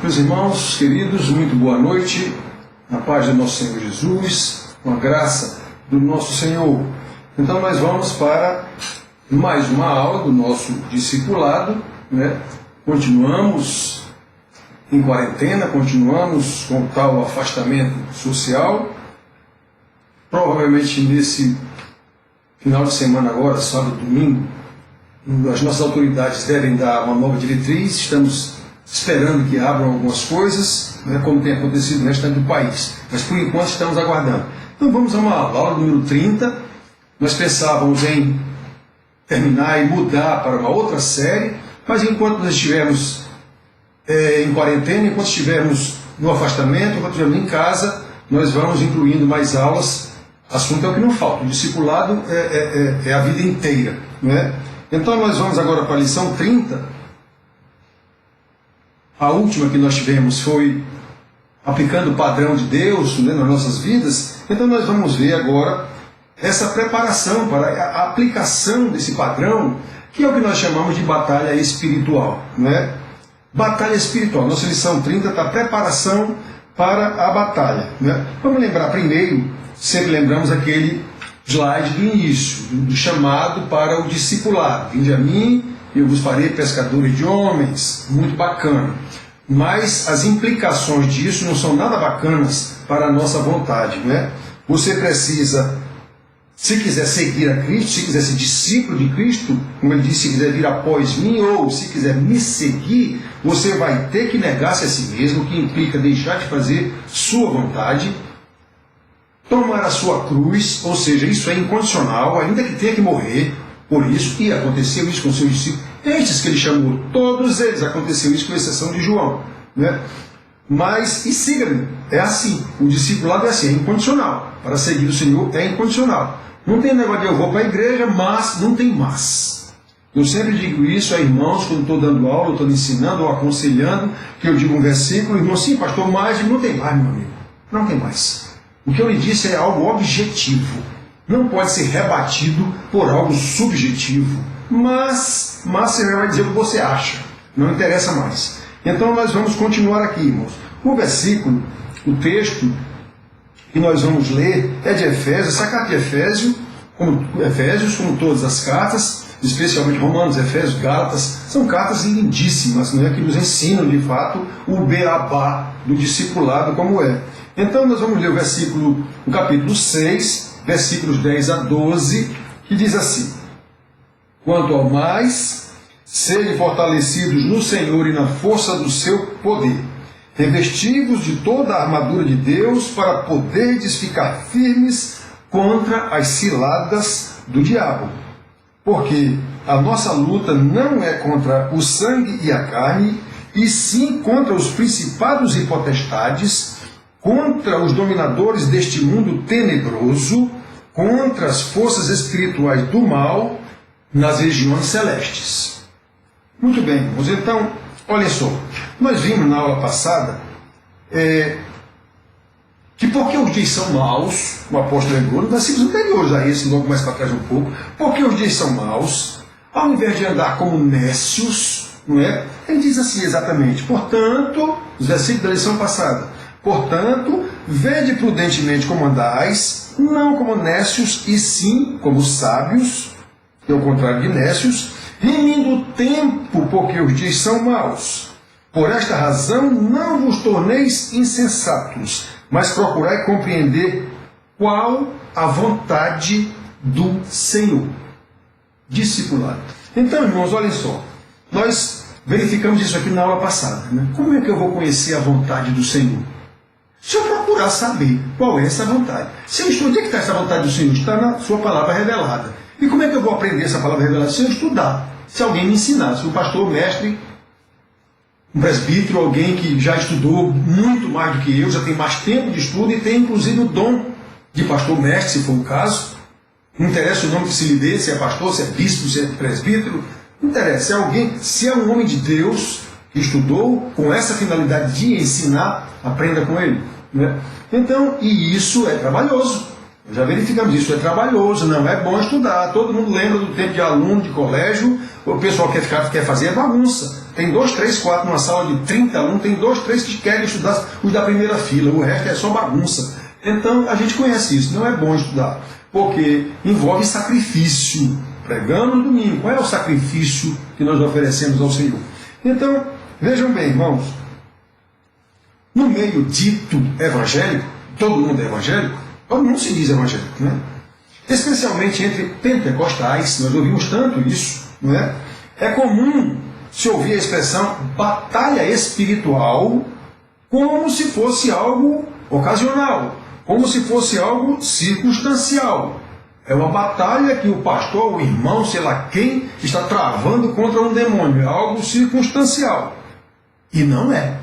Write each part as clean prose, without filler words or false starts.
Meus irmãos queridos, muito boa noite, na paz do nosso Senhor Jesus, com a graça do nosso Senhor. Então nós vamos para mais uma aula do nosso discipulado, né? Continuamos em quarentena, continuamos com tal afastamento social. Provavelmente nesse final de semana agora, sábado, domingo, as nossas autoridades devem dar uma nova diretriz. Estamos esperando que abram algumas coisas, né, como tem acontecido no restante do país. Mas por enquanto estamos aguardando. Então vamos a uma aula número 30. Nós pensávamos em terminar e mudar para uma outra série, mas enquanto nós estivermos em quarentena, enquanto estivermos no afastamento, enquanto estivermos em casa, nós vamos incluindo mais aulas. Assunto é o que não falta. O discipulado é a vida inteira, não é? Então nós vamos agora para a lição 30. A última que nós tivemos foi aplicando o padrão de Deus, né, nas nossas vidas. Então nós vamos ver agora essa preparação para a aplicação desse padrão, que é o que nós chamamos de batalha espiritual, né? Batalha espiritual. Nossa lição 30 está preparação para a batalha, né? Vamos lembrar primeiro, sempre lembramos aquele slide do início, do chamado para o discipulado. Vinde a mim e eu vos farei pescadores de homens. Muito bacana. Mas as implicações disso não são nada bacanas para a nossa vontade, né? Você precisa, se quiser seguir a Cristo, se quiser ser discípulo de Cristo, como ele disse, se quiser vir após mim, ou se quiser me seguir, você vai ter que negar-se a si mesmo, que implica deixar de fazer sua vontade, tomar a sua cruz, ou seja, isso é incondicional, ainda que tenha que morrer por isso, e aconteceu isso com seus discípulos. Estes que ele chamou, todos eles, aconteceu isso com exceção de João, né? Mas, e siga-me, é assim, o discipulado é assim, é incondicional. Para seguir o Senhor é incondicional. Não tem negócio de eu vou para a igreja, mas não tem mas. Eu sempre digo isso a irmãos, quando estou dando aula, estou ensinando ou aconselhando, que eu digo um versículo, irmão, sim, pastor, mas não tem mais, meu amigo. Não tem mais. O que eu lhe disse é algo objetivo. Não pode ser rebatido por algo subjetivo. Mas você vai dizer o que você acha. Não interessa mais. Então nós vamos continuar aqui, irmãos. O versículo, o texto que nós vamos ler é de Efésios. Essa carta de Efésios, como todas as cartas, especialmente Romanos, Efésios, Gálatas, são cartas lindíssimas, né, que nos ensinam de fato o beabá do discipulado como é. Então nós vamos ler o capítulo 6, versículos 10 a 12, que diz assim: quanto ao mais, sede fortalecidos no Senhor e na força do seu poder, revestivos de toda a armadura de Deus, para poderdes ficar firmes contra as ciladas do diabo. Porque a nossa luta não é contra o sangue e a carne, e sim contra os principados e potestades, contra os dominadores deste mundo tenebroso, contra as forças espirituais do mal nas regiões celestes. Muito bem, irmãos. Então, olhem só. Nós vimos na aula passada que porque os dias são maus, o apóstolo lembrou, no versículo anteriores a esse, logo mais para trás um pouco, porque os dias são maus, ao invés de andar como nécios, não é? Ele diz assim exatamente: portanto, os versículos da lição passada, portanto, vede prudentemente como andais, não como nécios, e sim como sábios, que é o contrário de nécios, remindo o tempo, porque os dias são maus. Por esta razão, não vos torneis insensatos, mas procurai compreender qual a vontade do Senhor. Discipulado. Então, irmãos, olhem só. Nós verificamos isso aqui na aula passada, né? Como é que eu vou conhecer a vontade do Senhor? Se eu procurar saber qual é essa vontade. Se eu estudar, onde é que está essa vontade do Senhor? Está na sua palavra revelada. E como é que eu vou aprender essa palavra revelada? Se eu estudar. Se alguém me ensinar. Se o pastor, o mestre, um presbítero, alguém que já estudou muito mais do que eu, já tem mais tempo de estudo e tem inclusive o dom de pastor mestre, se for o caso. Não interessa o nome que se lhe dê, se é pastor, se é bispo, se é presbítero. Não interessa. Se é alguém, se é um homem de Deus que estudou com essa finalidade de ensinar, aprenda com ele, né? Então, e isso é trabalhoso. Já verificamos isso, é trabalhoso, não é bom estudar. Todo mundo lembra do tempo de aluno de colégio, o pessoal quer fazer bagunça. Tem 2, 3, 4 numa sala de 30 alunos, tem 2, 3 que querem estudar os da primeira fila, o resto é só bagunça. Então a gente conhece isso, não é bom estudar, porque envolve sacrifício. Pregando no domingo, qual é o sacrifício que nós oferecemos ao Senhor? Então, vejam bem, irmãos, no meio dito evangélico, todo mundo é evangélico, todo mundo se diz evangélico, né? Especialmente entre pentecostais, nós ouvimos tanto isso, não é? É comum se ouvir a expressão batalha espiritual como se fosse algo ocasional, como se fosse algo circunstancial. É uma batalha que o pastor, o irmão, sei lá quem, está travando contra um demônio. É algo circunstancial. E não é.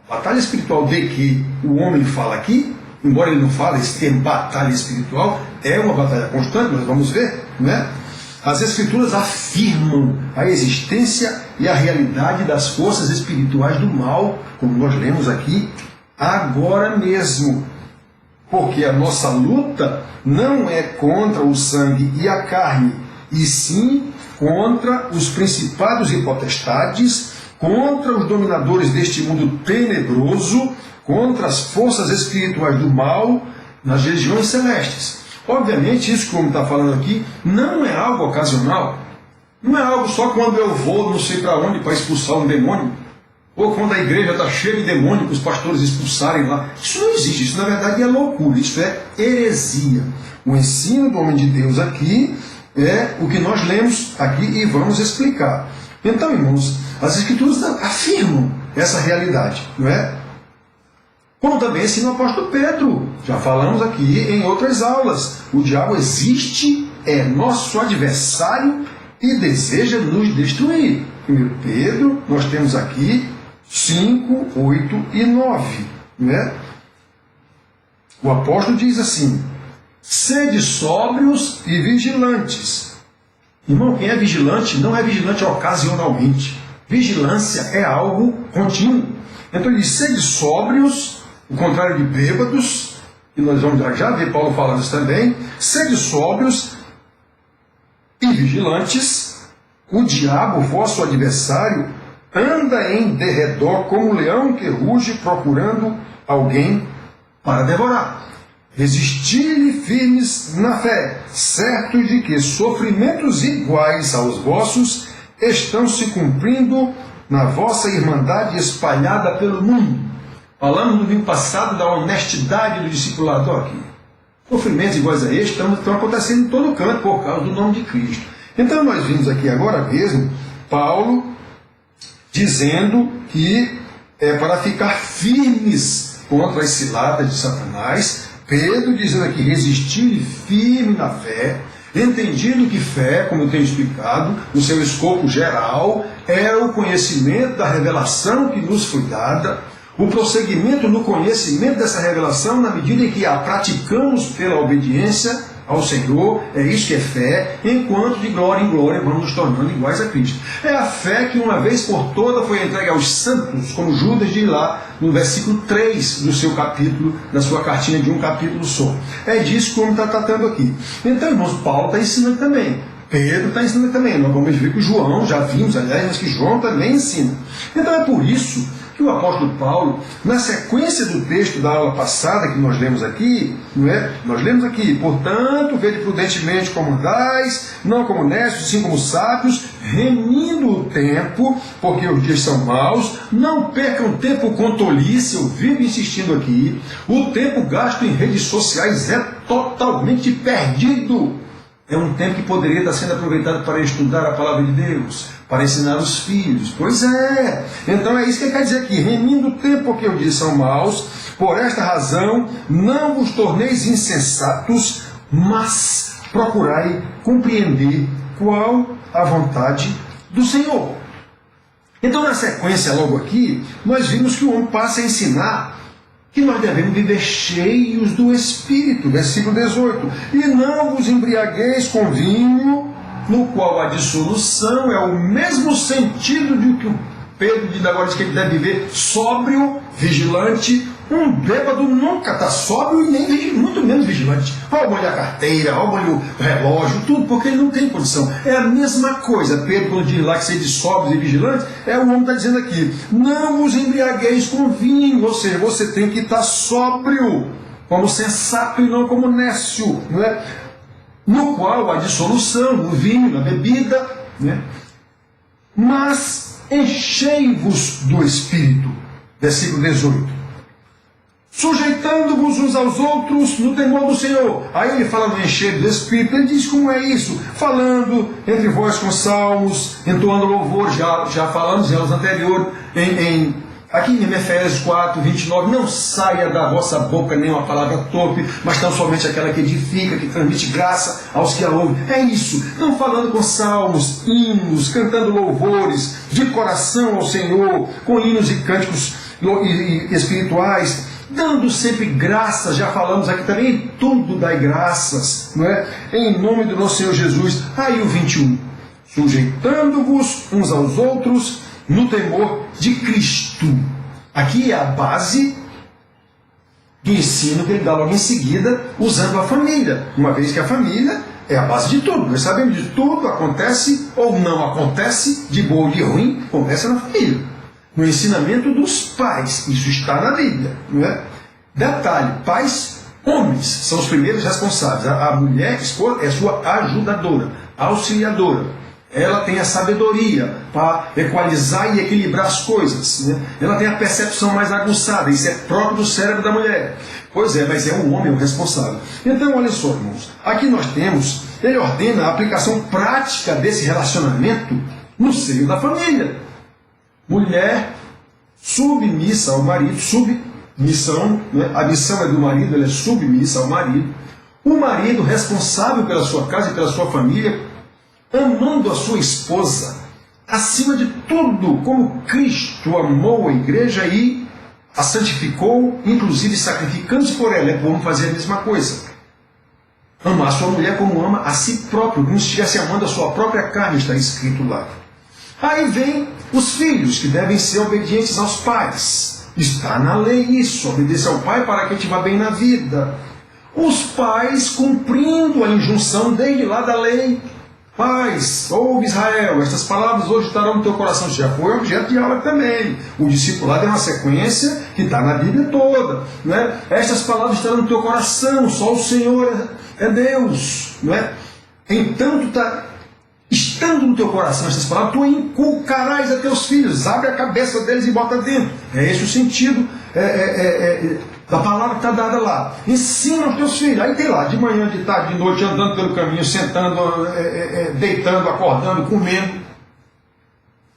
A batalha espiritual de que o homem fala aqui, embora ele não fale esse termo batalha espiritual, é uma batalha constante, nós vamos ver, né? As Escrituras afirmam a existência e a realidade das forças espirituais do mal, como nós lemos aqui, agora mesmo. Porque a nossa luta não é contra o sangue e a carne, e sim contra os principados e potestades, contra os dominadores deste mundo tenebroso, contra as forças espirituais do mal nas regiões celestes. Obviamente, isso que o homem está falando aqui não é algo ocasional, não é algo só quando eu vou não sei para onde para expulsar um demônio, ou quando a igreja está cheia de demônios para os pastores expulsarem lá. Isso não existe, isso na verdade é loucura, isso é heresia. O ensino do homem de Deus aqui é o que nós lemos aqui e vamos explicar. Então, irmãos, as Escrituras afirmam essa realidade, não é? Como também ensina o apóstolo Pedro, já falamos aqui em outras aulas. O diabo existe, é nosso adversário e deseja nos destruir. 1 Pedro, nós temos aqui 5, 8 e 9. Né? O apóstolo diz assim: sede sóbrios e vigilantes. Irmão, quem é vigilante não é vigilante ocasionalmente. Vigilância é algo contínuo. Então ele diz: sede sóbrios, o contrário de bêbados, e nós vamos já ver Paulo falando isso também. Sede sóbrios e vigilantes. O diabo, vosso adversário, anda em derredor como um leão que ruge procurando alguém para devorar. Resisti-lhe firmes na fé, certos de que sofrimentos iguais aos vossos estão se cumprindo na vossa irmandade espalhada pelo mundo. Falamos no domingo passado da honestidade do discipulado aqui. Sofrimentos iguais a estes estão acontecendo em todo canto por causa do nome de Cristo. Então nós vimos aqui agora mesmo Paulo dizendo que é para ficar firmes contra as ciladas de Satanás. Pedro dizendo aqui: resistir firme na fé, entendido que fé, como eu tenho explicado, no seu escopo geral, é o conhecimento da revelação que nos foi dada, o prosseguimento no conhecimento dessa revelação na medida em que a praticamos pela obediência ao Senhor. É isso que é fé, enquanto de glória em glória vamos nos tornando iguais a Cristo. É a fé que uma vez por toda foi entregue aos santos, como Judas diz lá no versículo 3 do seu capítulo, da sua cartinha de um capítulo só. É disso que o homem está tratando aqui. Então, irmãos, Paulo está ensinando também. Pedro está ensinando também. Nós vamos ver que João, já vimos, aliás, mas que João também ensina. Então é por isso que o apóstolo Paulo, na sequência do texto da aula passada que nós lemos aqui, não é? Nós lemos aqui: portanto, vede prudentemente como andais, não como necios, sim como sábios, remindo o tempo, porque os dias são maus. Não percam tempo com tolice, eu vivo insistindo aqui. O tempo gasto em redes sociais é totalmente perdido. É um tempo que poderia estar sendo aproveitado para estudar a palavra de Deus, para ensinar os filhos. Pois é. Então é isso que ele quer dizer aqui: remindo o tempo, porque os dias são maus. Por esta razão, não vos torneis insensatos, mas procurai compreender qual a vontade do Senhor. Então, na sequência, logo aqui, nós vimos que o homem passa a ensinar que nós devemos viver cheios do Espírito, versículo 18. E não vos embriagueis com vinho, no qual a dissolução é o mesmo sentido Pedro diz agora que ele deve viver sóbrio, vigilante. Um bêbado nunca está sóbrio e nem muito menos vigilante. Rouba-lhe a carteira, rouba-lhe o relógio, tudo, porque ele não tem condição. É a mesma coisa. Pedro, quando diz lá que ser de sóbrios e vigilantes, o homem está dizendo aqui: não vos embriagueis com vinho, ou seja, você tem que estar sóbrio, como sensato e não como nécio, não é? No qual há dissolução, no vinho, na bebida, né? Mas enchei-vos do Espírito, versículo 18. Sujeitando-vos uns aos outros no temor do Senhor. Aí ele fala no encher do Espírito, ele diz como é isso: falando entre vós com salmos, entoando louvor, já falamos em aulas anteriores, aqui em Efésios 4, 29, não saia da vossa boca nenhuma palavra torpe, mas tão somente aquela que edifica, que transmite graça aos que a ouvem. É isso, não falando com salmos, hinos, cantando louvores de coração ao Senhor, com hinos e cânticos espirituais, dando sempre graças. Já falamos aqui também, em tudo dai graças, não é? Em nome do nosso Senhor Jesus. Aí o 21, sujeitando-vos uns aos outros no temor de Cristo. Aqui é a base do ensino que ele dá logo em seguida, usando a família, uma vez que a família é a base de tudo. Nós sabemos de tudo, acontece ou não acontece, de bom ou de ruim, acontece na família, no ensinamento dos pais. Isso está na Bíblia, não é? Detalhe: pais, homens, são os primeiros responsáveis. A mulher, esposa, é sua ajudadora, auxiliadora. Ela tem a sabedoria para equalizar e equilibrar as coisas, né? Ela tem a percepção mais aguçada. Isso é próprio do cérebro da mulher. Pois é, mas é o homem o responsável. Então, olha só, irmãos. Aqui nós temos, ele ordena a aplicação prática desse relacionamento no seio da família. Mulher submissa ao marido, submissão, né? A missão é do marido, ela é submissa ao marido. O marido responsável pela sua casa e pela sua família, amando a sua esposa acima de tudo, como Cristo amou a igreja e a santificou, inclusive sacrificando-se por ela. É bom fazer a mesma coisa. Amar a sua mulher como ama a si próprio, como se estivesse amando a sua própria carne, está escrito lá. Aí vem os filhos, que devem ser obedientes aos pais. Está na lei isso, obedecer ao pai para que te vá bem na vida. Os pais cumprindo a injunção desde lá da lei. Pais, ouve Israel, estas palavras hoje estarão no teu coração. Já foi objeto de aula também. O discipulado é uma sequência que está na Bíblia toda, né? Estas palavras estarão no teu coração, só o Senhor é Deus, não é? Então, estando no teu coração estas palavras, tu inculcarás a teus filhos. Abre a cabeça deles e bota dentro. É esse o sentido da palavra que está dada lá. Ensina aos teus filhos. Aí tem lá, de manhã, de tarde, de noite, andando pelo caminho, sentando, deitando, acordando, comendo.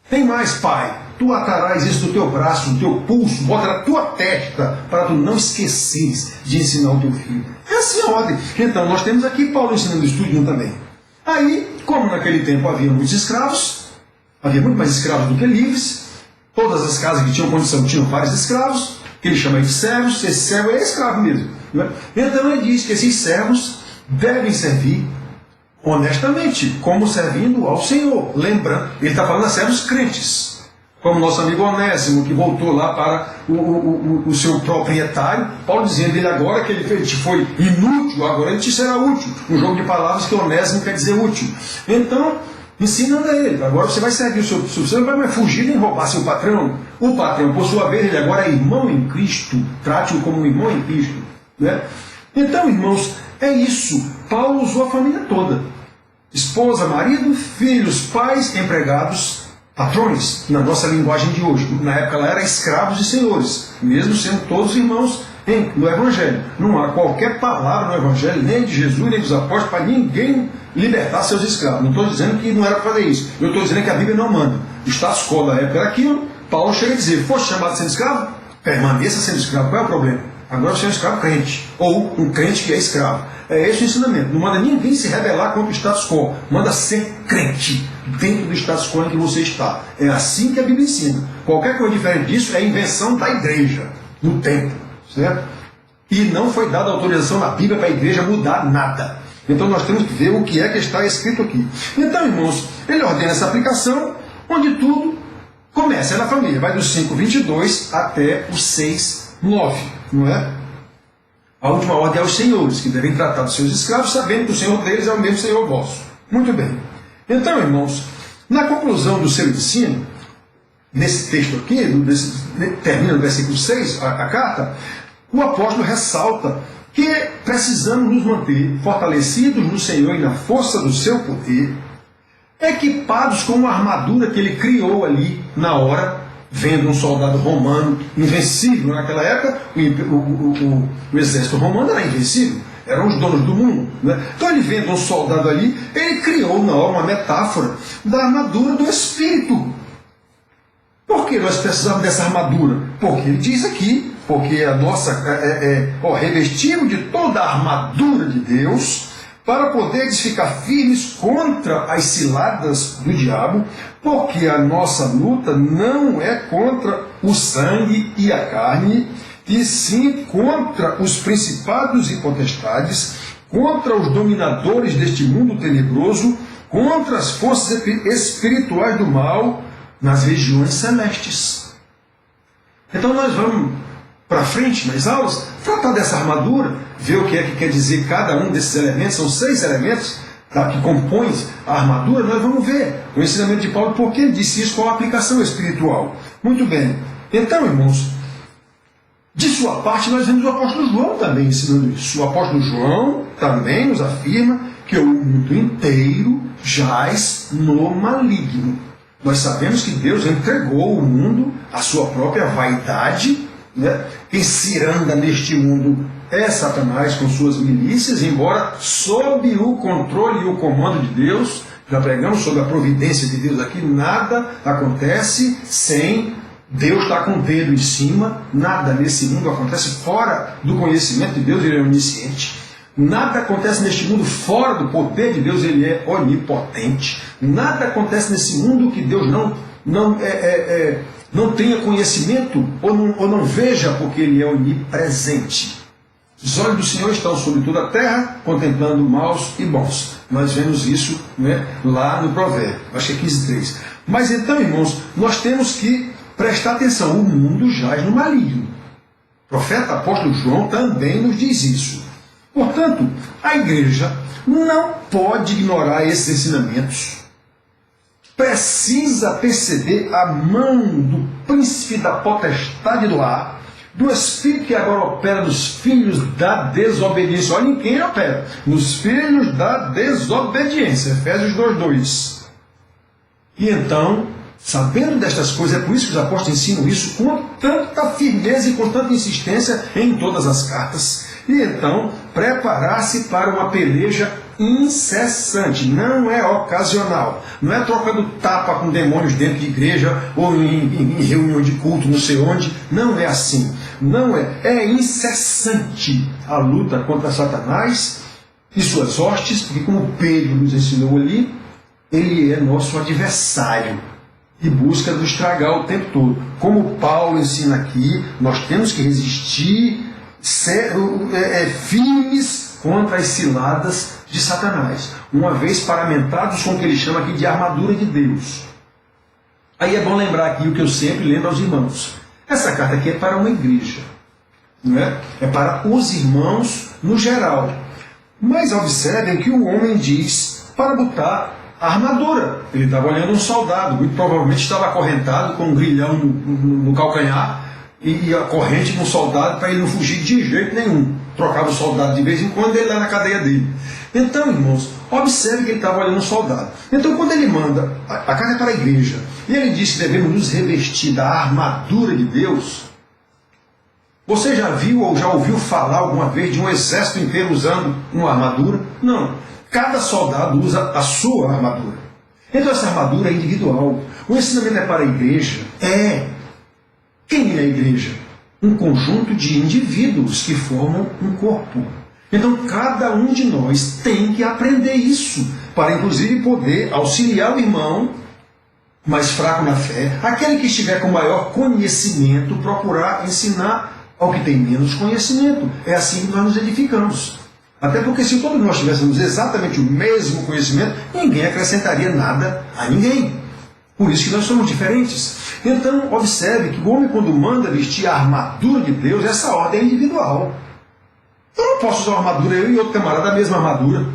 Tem mais, pai. Tu atarás isso no teu braço, no teu pulso, bota na tua testa, para tu não esqueceres de ensinar o teu filho. É assim a ordem. Então, nós temos aqui Paulo ensinando o estudinho também. Aí, como naquele tempo havia muitos escravos, havia muito mais escravos do que livres, todas as casas que tinham condição tinham vários escravos, que ele chama de servos. Esse servo é escravo mesmo, não é? Então ele diz que esses servos devem servir honestamente, como servindo ao Senhor. Lembrando, ele está falando a servos crentes, como nosso amigo Onésimo, que voltou lá para o seu proprietário. Paulo dizendo ele agora que ele te foi inútil, agora ele te será útil. Um jogo de palavras que Onésimo quer dizer útil. Então, ensinando a ele, agora você vai servir o seu, você não vai fugir nem roubar seu patrão. O patrão, por sua vez, ele agora é irmão em Cristo, trate-o como um irmão em Cristo, né? Então, irmãos, é isso. Paulo usou a família toda: esposa, marido, filhos, pais, empregados, patrões, na nossa linguagem de hoje. Na época lá era escravos e senhores, mesmo sendo todos irmãos no Evangelho. Não há qualquer palavra no Evangelho, nem de Jesus, nem dos apóstolos, para ninguém libertar seus escravos. Não estou dizendo que não era para fazer isso. Eu estou dizendo que a Bíblia não manda. O status quo da época era aquilo. Paulo chega a dizer: foste chamado sendo escravo? Permaneça sendo escravo. Qual é o problema? Agora você é um escravo crente, ou um crente que é escravo. É esse o ensinamento. Não manda ninguém se rebelar contra o status quo. Manda ser crente dentro do status quo em que você está. É assim que a Bíblia ensina. Qualquer coisa diferente disso é invenção da igreja, do templo, certo? E não foi dada autorização na Bíblia para a igreja mudar nada. Então nós temos que ver o que é que está escrito aqui. Então, irmãos, ele ordena essa aplicação onde tudo começa. Começa na família, vai do 5:22 até o 6:9, não é? A última ordem é aos senhores, que devem tratar dos seus escravos, sabendo que o Senhor deles é o mesmo Senhor vosso. Muito bem. Então, irmãos, na conclusão do seu ensino, nesse texto aqui, termina no versículo 6, a carta, o apóstolo ressalta que precisamos nos manter fortalecidos no Senhor e na força do seu poder, equipados com uma armadura que ele criou ali na hora, vendo um soldado romano invencível naquela época. O exército romano era invencível, eram os donos do mundo, né? Então ele vendo um soldado ali, ele criou na hora uma metáfora da armadura do Espírito. Por que nós precisamos dessa armadura? Porque ele diz aqui, porque a nossa revestimos de toda a armadura de Deus, para poderes ficar firmes contra as ciladas do diabo, porque a nossa luta não é contra o sangue e a carne, e sim contra os principados e potestades, contra os dominadores deste mundo tenebroso, contra as forças espirituais do mal nas regiões celestes. Então nós vamos para frente nas aulas, tratar dessa armadura, ver o que é que quer dizer cada um desses elementos. São 6 elementos, tá, que compõem a armadura. Nós vamos ver o ensinamento de Paulo, porque ele disse isso com a aplicação espiritual. Muito bem. Então, irmãos, de sua parte nós vemos o apóstolo João também ensinando isso. O apóstolo João também nos afirma que o mundo inteiro jaz no maligno. Nós sabemos que Deus entregou o mundo à sua própria vaidade, né? Quem ciranda neste mundo é Satanás com suas milícias, embora sob o controle e o comando de Deus. Já pregamos sobre a providência de Deus aqui. Nada acontece sem Deus estar com o dedo em cima. Nada nesse mundo acontece fora do conhecimento de Deus. Ele é onisciente. Nada acontece neste mundo fora do poder de Deus. Ele é onipotente. Nada acontece nesse mundo que Deus não tenha conhecimento ou não veja, porque ele é onipresente. Os olhos do Senhor estão sobre toda a terra, contemplando maus e bons. Nós vemos isso, né, lá no Provérbio, acho que é 15:3. Mas então, irmãos, nós temos que prestar atenção. O mundo jaz no maligno. O profeta apóstolo João também nos diz isso. Portanto, a igreja não pode ignorar esses ensinamentos. Precisa perceber a mão do príncipe da potestade do ar, do Espírito que agora opera nos filhos da desobediência. Olha em quem ele opera: nos filhos da desobediência. Efésios 2:2. E então, sabendo destas coisas, é por isso que os apóstolos ensinam isso com tanta firmeza e com tanta insistência em todas as cartas. E então, preparar-se para uma peleja incessante, não é ocasional, não é trocando tapa com demônios dentro de igreja ou em reunião de culto, não sei onde. Não é assim, não é incessante a luta contra Satanás e suas hostes, porque, como Pedro nos ensinou ali, ele é nosso adversário e busca nos estragar o tempo todo. Como Paulo ensina aqui, nós temos que resistir firmes contra as ciladas de Satanás, uma vez paramentados com o que ele chama aqui de armadura de Deus. Aí é bom lembrar aqui o que eu sempre lembro aos irmãos: essa carta aqui é para uma igreja, não é? É para os irmãos no geral. Mas observem que o homem diz para botar a armadura. Ele estava olhando um soldado, muito provavelmente estava acorrentado com um grilhão no calcanhar e a corrente no soldado para ele não fugir de jeito nenhum. Trocava o soldado de vez em quando, ele lá na cadeia dele. Então, irmãos, observe que ele estava olhando um soldado. Então, quando ele manda, a carta é para a igreja, e ele diz que devemos nos revestir da armadura de Deus. Você já viu ou já ouviu falar alguma vez de um exército inteiro usando uma armadura? Não. Cada soldado usa a sua armadura. Então, essa armadura é individual. O ensinamento é para a igreja. Quem é a igreja? Um conjunto de indivíduos que formam um corpo. Então, cada um de nós tem que aprender isso, para inclusive poder auxiliar o irmão mais fraco na fé, aquele que estiver com maior conhecimento, procurar ensinar ao que tem menos conhecimento. É assim que nós nos edificamos. Até porque, se todos nós tivéssemos exatamente o mesmo conhecimento, ninguém acrescentaria nada a ninguém. Por isso que nós somos diferentes. Então, observe que o homem, quando manda vestir a armadura de Deus, essa ordem é individual. Eu não posso usar uma armadura, eu e outro camarada, a mesma armadura.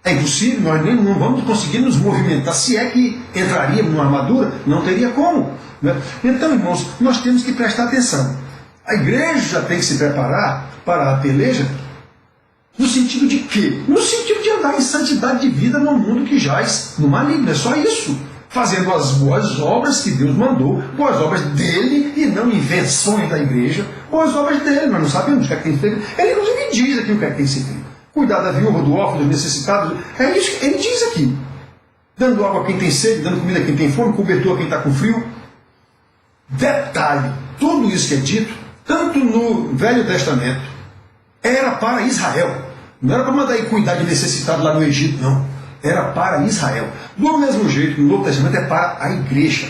É impossível, nós nem não vamos conseguir nos movimentar. Se é que entraríamos numa armadura, não teria como. Né? Então, irmãos, nós temos que prestar atenção. A igreja tem que se preparar para a peleja. No sentido de quê? No sentido de andar em santidade de vida no mundo que jaz no maligno. É só isso. Fazendo as boas obras que Deus mandou, boas obras dele e não invenções da igreja, boas obras dele. Nós não sabemos o que é que tem feito. Ele inclusive diz aqui o que é que tem sido feito. Cuidar da viúva, do órfão, dos necessitados. É isso que ele diz aqui. Dando água a quem tem sede, dando comida a quem tem fome, cobertor a quem está com frio. Detalhe, tudo isso que é dito, tanto no Velho Testamento, era para Israel. Não era para mandar ir cuidar de necessitado lá no Egito, não. Era para Israel. Do mesmo jeito, no Novo Testamento é para a igreja.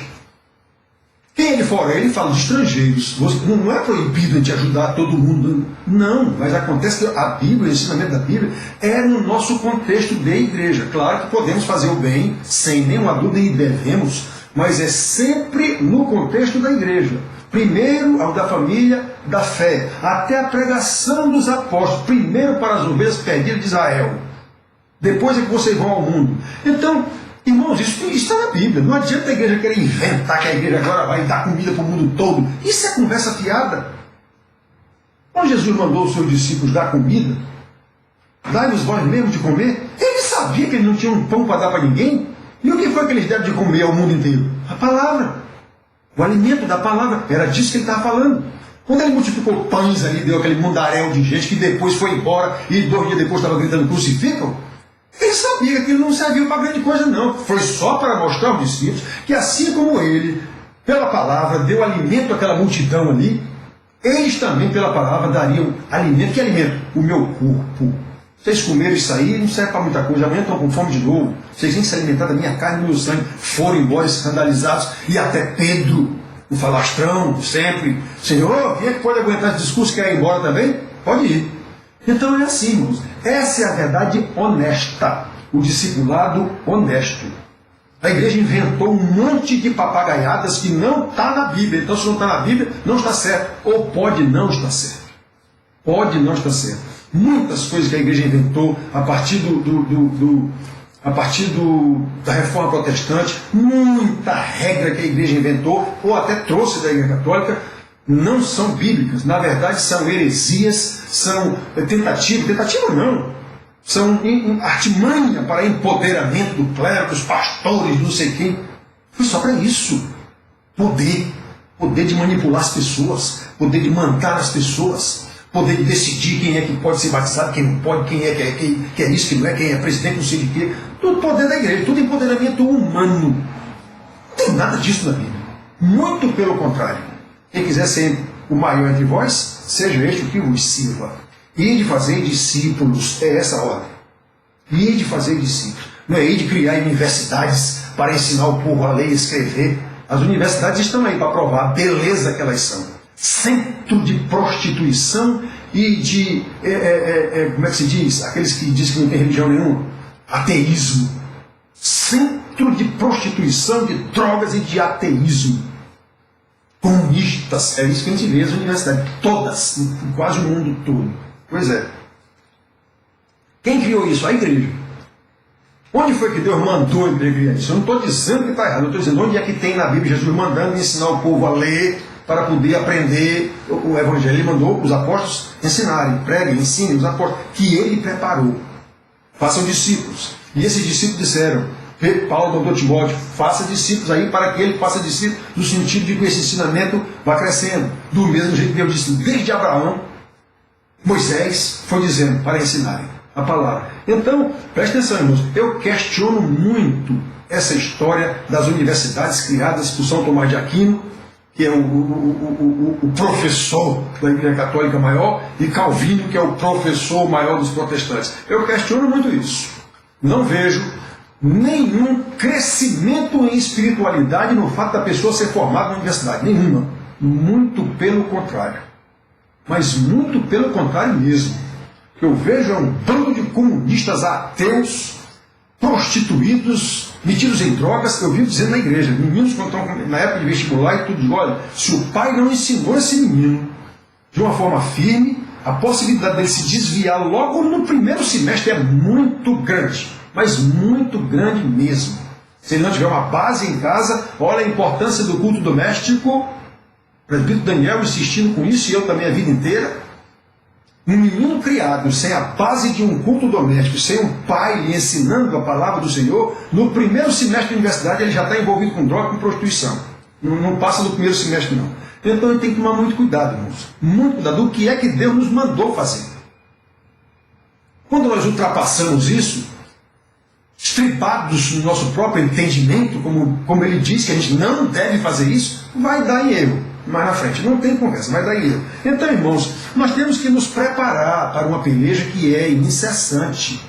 Quem é de fora? Ele fala de estrangeiros. Não é proibido a gente ajudar todo mundo. Não, mas acontece que a Bíblia, o ensinamento da Bíblia, é no nosso contexto de igreja. Claro que podemos fazer o bem, sem nenhuma dúvida, e devemos, mas é sempre no contexto da igreja. Primeiro ao da família, da fé, até a pregação dos apóstolos. Primeiro para as ovelhas perdidas de Israel. Depois é que vocês vão ao mundo. Então, irmãos, isso está na Bíblia. Não adianta a igreja querer inventar que a igreja agora vai dar comida para o mundo todo. Isso é conversa fiada. Quando Jesus mandou os seus discípulos dar comida, dai-nos vós mesmos de comer, ele sabia que ele não tinha um pão para dar para ninguém. E o que foi que eles deram de comer ao mundo inteiro? A palavra. O alimento da palavra. Era disso que ele estava falando. Quando ele multiplicou pães ali, deu aquele mundaréu de gente que depois foi embora e 2 dias depois estava gritando crucificam, ele sabia que aquilo não serviu para grande coisa, não. Foi só para mostrar aos discípulos que, assim como ele, pela palavra, deu alimento àquela multidão ali, eles também, pela palavra, dariam alimento. Que alimento? O meu corpo. Vocês comeram isso aí, não serve para muita coisa. Amanhã estão com fome de novo. Vocês têm que se alimentar da minha carne e do meu sangue. Foram embora escandalizados. E até Pedro, o falastrão, sempre: Senhor, quem é que pode aguentar esse discurso? Quer ir embora também? Pode ir. Então é assim, irmãos. Essa é a verdade honesta. O discipulado honesto. A igreja inventou um monte de papagaiadas que não está na Bíblia. Então, se não está na Bíblia, não está certo. Ou pode não estar certo. Pode não estar certo. Muitas coisas que a igreja inventou a partir da reforma protestante, muita regra que a igreja inventou, ou até trouxe da igreja católica, não são bíblicas. Na verdade, são heresias, são tentativa não, são artimanha para empoderamento do clero, dos pastores, não sei quem. Foi só para isso. Poder de manipular as pessoas, poder de mandar as pessoas, poder de decidir quem é que pode ser batizado, quem não pode, quem é que é isso, quem não é, quem é presidente, não sei de quê. Tudo poder da igreja, tudo empoderamento humano. Não tem nada disso na Bíblia. Muito pelo contrário. Quem quiser ser o maior entre vós, seja este o que vos sirva. E de fazer discípulos, é essa a ordem. E de fazer discípulos. Não é ir de criar universidades para ensinar o povo a ler e escrever. As universidades estão aí para provar a beleza que elas são. Centro de prostituição e de, como é que se diz? Aqueles que dizem que não tem religião nenhuma. Ateísmo. Centro de prostituição, de drogas e de ateísmo. Comunistas, é isso que a gente vê nas universidades, todas, em quase o mundo todo. Pois é. Quem criou isso? A igreja. Onde foi que Deus mandou a igreja criar isso? Eu não estou dizendo que está errado, eu estou dizendo onde é que tem na Bíblia Jesus mandando ensinar o povo a ler para poder aprender o Evangelho. Ele mandou os apóstolos ensinarem, preguem, ensinem os apóstolos, que ele preparou. Façam discípulos. E esses discípulos disseram: Paulo mandou Timóteo, faça discípulos aí para que ele faça discípulos, no sentido de que esse ensinamento vá crescendo. Do mesmo jeito que Deus disse, desde Abraão, Moisés foi dizendo para ensinarem a palavra. Então, preste atenção, irmãos, eu questiono muito essa história das universidades criadas por São Tomás de Aquino, que é o professor da Igreja Católica maior, e Calvino, que é o professor maior dos protestantes. Eu questiono muito isso. Não vejo nenhum crescimento em espiritualidade no fato da pessoa ser formada na universidade. Nenhuma. Muito pelo contrário. Mas muito pelo contrário mesmo. O que eu vejo é um bando de comunistas ateus, prostituídos, metidos em drogas. Eu vivo dizendo na igreja, meninos quando estão na época de vestibular e tudo, olha, se o pai não ensinou esse menino de uma forma firme, a possibilidade dele se desviar logo no primeiro semestre é muito grande, mas muito grande mesmo. Se ele não tiver uma base em casa, olha a importância do culto doméstico, o presbítero Daniel insistindo com isso, e eu também a vida inteira. Um menino criado sem a base de um culto doméstico, sem um pai lhe ensinando a palavra do Senhor, no primeiro semestre da universidade ele já está envolvido com droga e com prostituição. Não passa do primeiro semestre não. Então ele tem que tomar muito cuidado, irmãos. Muito cuidado do que é que Deus nos mandou fazer. Quando nós ultrapassamos isso, estribados no nosso próprio entendimento, como ele diz que a gente não deve fazer isso, vai dar em erro. Mais na frente, não tem conversa, vai dar em erro. Então, irmãos, nós temos que nos preparar para uma peleja que é incessante.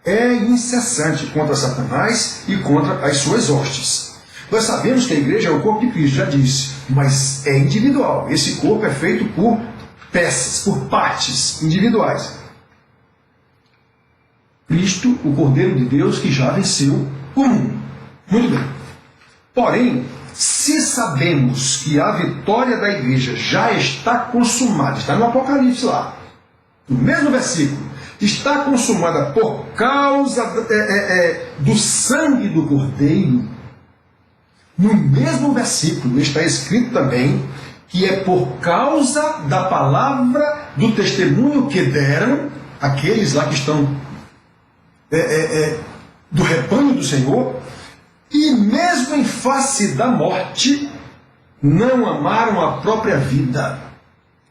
É incessante contra Satanás e contra as suas hostes. Nós sabemos que a igreja é o corpo de Cristo, já disse, mas é individual. Esse corpo é feito por peças, por partes individuais. Cristo, o Cordeiro de Deus, que já venceu o mundo. Muito bem. Porém, se sabemos que a vitória da igreja já está consumada, está no Apocalipse lá, no mesmo versículo, está consumada por causa do sangue do Cordeiro, no mesmo versículo está escrito também que é por causa da palavra do testemunho que deram aqueles lá que estão do rebanho do Senhor, e mesmo em face da morte, não amaram a própria vida.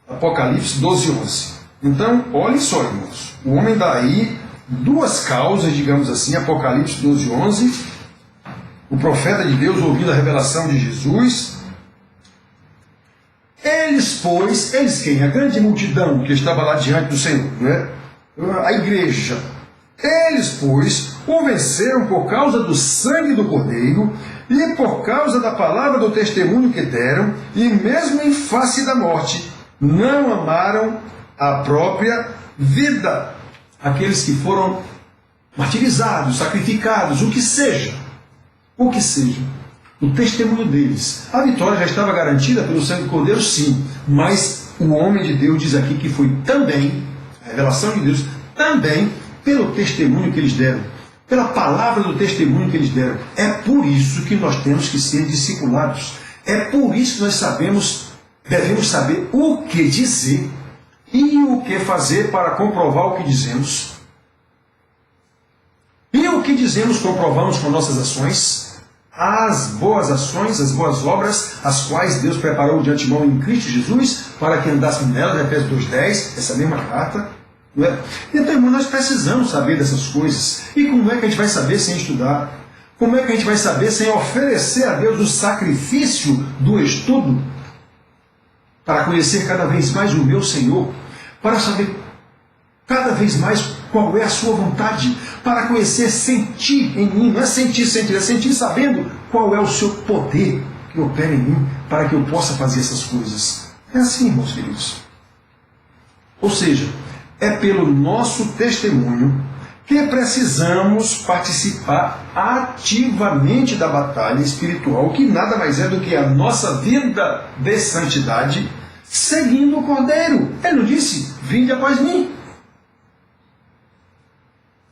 Apocalipse 12:11. Então, olhem só, irmãos. O homem dá aí duas causas, digamos assim, Apocalipse 12:11. O profeta de Deus ouvindo a revelação de Jesus. Eles, pois, eles quem? A grande multidão que estava lá diante do Senhor, né? A igreja. Eles, pois, o venceram por causa do sangue do Cordeiro e por causa da palavra do testemunho que deram, e mesmo em face da morte, não amaram a própria vida. Aqueles que foram martirizados, sacrificados, o que seja, o testemunho deles. A vitória já estava garantida pelo sangue do Cordeiro, sim, mas o homem de Deus diz aqui que foi também, a revelação de Deus, também pelo testemunho que eles deram, pela palavra do testemunho que eles deram. É por isso que nós temos que ser discipulados. É por isso que nós devemos saber o que dizer e o que fazer para comprovar o que dizemos. E o que dizemos comprovamos com nossas ações, as boas ações, as boas obras, as quais Deus preparou de antemão em Cristo Jesus, para que andássemos nelas, Efésios 2:10, essa mesma carta. Não é? Então, irmão, nós precisamos saber dessas coisas. E como é que a gente vai saber sem estudar? Como é que a gente vai saber sem oferecer a Deus o sacrifício do estudo? Para conhecer cada vez mais o meu Senhor, para saber cada vez mais qual é a sua vontade, para conhecer, sentir em mim, não é sentir, é sentir sabendo qual é o seu poder que opera em mim, para que eu possa fazer essas coisas. É assim, irmãos queridos. Ou seja, é pelo nosso testemunho que precisamos participar ativamente da batalha espiritual, que nada mais é do que a nossa vida de santidade, seguindo o Cordeiro. Ele não disse, vinde após mim.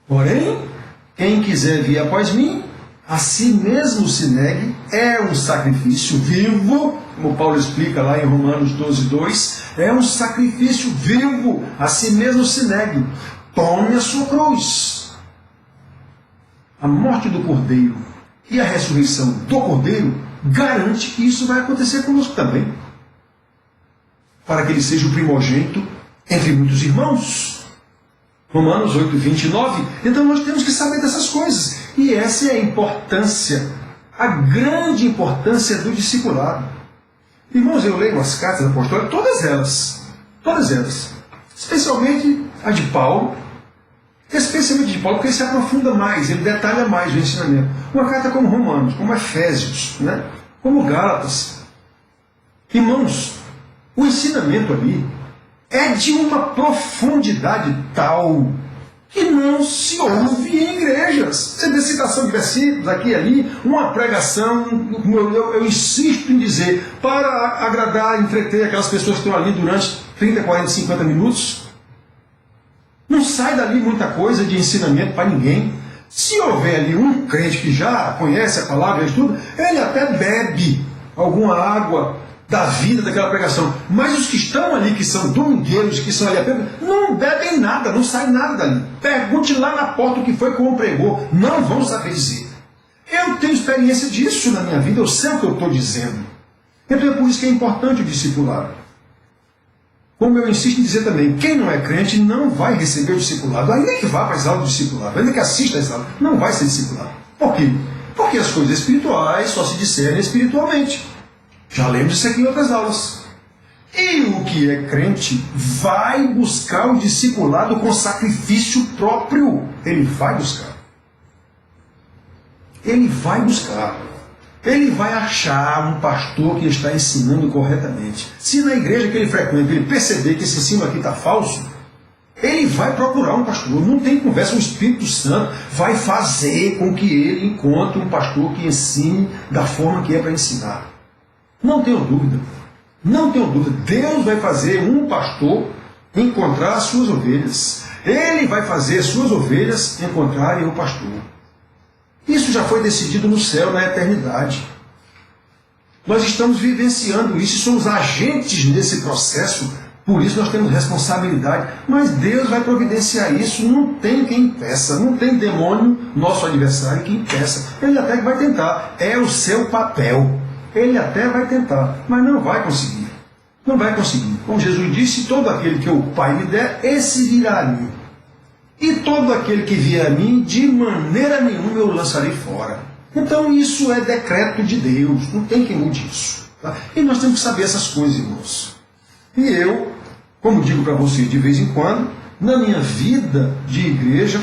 Porém, quem quiser vir após mim, a si mesmo se negue, é um sacrifício vivo, como Paulo explica lá em Romanos 12:2, é um sacrifício vivo, a si mesmo se negue, tome a sua cruz. A morte do Cordeiro e a ressurreição do Cordeiro garante que isso vai acontecer conosco também, para que ele seja o primogênito entre muitos irmãos. Romanos 8:29. Então nós temos que saber dessas coisas. E essa é a importância, a grande importância do discipulado. Irmãos, eu leio as cartas apostólicas, todas elas, especialmente a de Paulo, porque ele se aprofunda mais, ele detalha mais o ensinamento. Uma carta como Romanos, como Efésios, né? Como Gálatas. Irmãos, o ensinamento ali é de uma profundidade tal que não se ouve em igrejas. Você vê citação de versículos aqui e ali, uma pregação, eu insisto em dizer, para agradar, entreter aquelas pessoas que estão ali durante 30, 40, 50 minutos. Não sai dali muita coisa de ensinamento para ninguém. Se houver ali um crente que já conhece a palavra e estuda, ele até bebe alguma água da vida daquela pregação. Mas os que estão ali, que são domingueiros, que são ali apenas, não bebem nada, não sai nada dali. Pergunte lá na porta o que foi que o pregou. Não vão saber dizer. Eu tenho experiência disso na minha vida, eu sei o que eu estou dizendo. Então é por isso que é importante o discipulado. Como eu insisto em dizer também, quem não é crente não vai receber o discipulado, ainda que vá para as aulas do discipulado, ainda que assista às aulas, não vai ser discipulado. Por quê? Porque as coisas espirituais só se discernem espiritualmente. Já lemos isso aqui em outras aulas. E o que é crente vai buscar o discipulado com sacrifício próprio. Ele vai buscar. Ele vai buscar. Ele vai achar um pastor que está ensinando corretamente. Se na igreja que ele frequenta ele perceber que esse ensino aqui está falso, ele vai procurar um pastor. Não tem conversa, o Espírito Santo vai fazer com que ele encontre um pastor que ensine da forma que é para ensinar. Não tenho dúvida. Não tenho dúvida. Deus vai fazer um pastor encontrar as suas ovelhas. Ele vai fazer as suas ovelhas encontrarem o pastor. Isso já foi decidido no céu, na eternidade. Nós estamos vivenciando isso e somos agentes nesse processo, por isso nós temos responsabilidade. Mas Deus vai providenciar isso, não tem quem impeça, não tem demônio, nosso adversário, que impeça. Ele até vai tentar, é o seu papel. Ele até vai tentar, mas não vai conseguir. Não vai conseguir. Como Jesus disse, todo aquele que o Pai me der, esse virá a mim. E todo aquele que vier a mim, de maneira nenhuma eu o lançarei fora. Então isso é decreto de Deus, não tem quem mude isso. Tá? E nós temos que saber essas coisas, irmãos. E eu, como digo para vocês de vez em quando, na minha vida de igreja,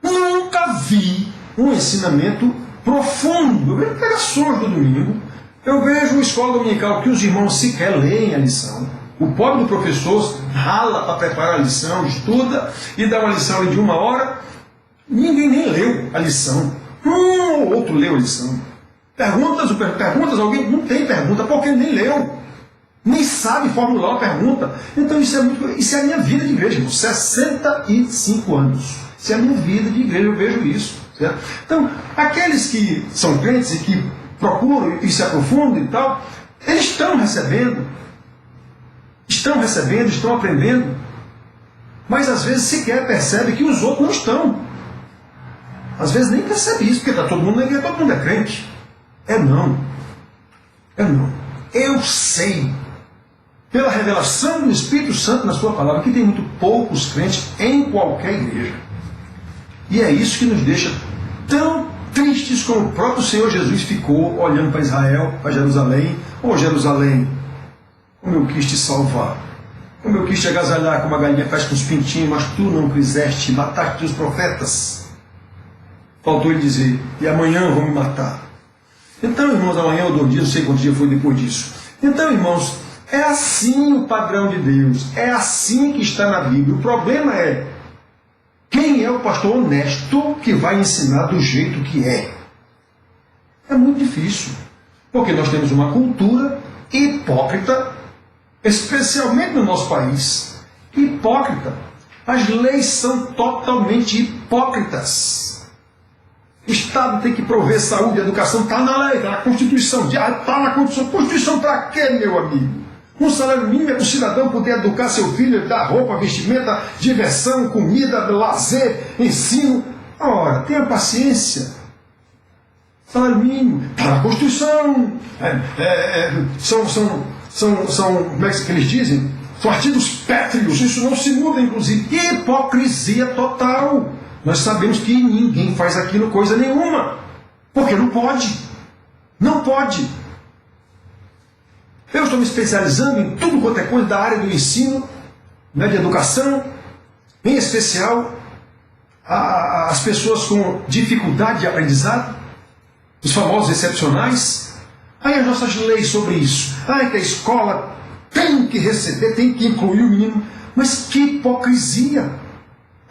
nunca vi um ensinamento profundo. Eu vejo pregações do domingo, eu vejo uma escola dominical que os irmãos sequer leem a lição. O pobre do professor rala para preparar a lição, estuda e dá uma lição de 1 hora. Ninguém nem leu a lição. Um ou outro leu a lição. Perguntas, alguém não tem pergunta, porque nem leu. Nem sabe formular uma pergunta. Então isso é a minha vida de igreja, irmão. 65 anos. Isso é a minha vida de igreja, eu vejo isso. Certo? Então, aqueles que são crentes e que procuram e se aprofundam e tal, eles estão recebendo, estão aprendendo, mas às vezes sequer percebe que os outros não estão. Às vezes nem percebe isso, porque está todo mundo na igreja, todo mundo é crente. É não. Eu sei, pela revelação do Espírito Santo na sua palavra, que tem muito poucos crentes em qualquer igreja. E é isso que nos deixa tão tristes como o próprio Senhor Jesus ficou olhando para Israel, para Jerusalém. Ô Jerusalém, como eu quis te salvar, como eu quis te agasalhar como a galinha faz com os pintinhos, mas tu não quiseste, mataste os profetas. Faltou ele dizer, e amanhã vão me matar. Então, irmãos, amanhã ou 2 dias, não sei quantos dias foi depois disso. Então, irmãos, é assim o padrão de Deus, é assim que está na Bíblia. O problema é, quem é o pastor honesto que vai ensinar do jeito que é? É muito difícil, porque nós temos uma cultura hipócrita, especialmente no nosso país. Hipócrita. As leis são totalmente hipócritas. O Estado tem que prover saúde e educação, está na lei, está na Constituição. Está na Constituição. Constituição para quê, meu amigo? Um salário mínimo é para o cidadão poder educar seu filho, dar roupa, vestimenta, diversão, comida, lazer, ensino. Ora, tenha paciência. Salário mínimo, está na Constituição. São, como é que eles dizem? São artigos pétreos, isso não se muda, inclusive. Hipocrisia total. Nós sabemos que ninguém faz aquilo coisa nenhuma, porque não pode. Não pode. Eu estou me especializando em tudo quanto é coisa da área do ensino, né, de educação, em especial as pessoas com dificuldade de aprendizado, os famosos excepcionais. Aí as nossas leis sobre isso. Que a escola tem que receber, tem que incluir o menino. Mas que hipocrisia!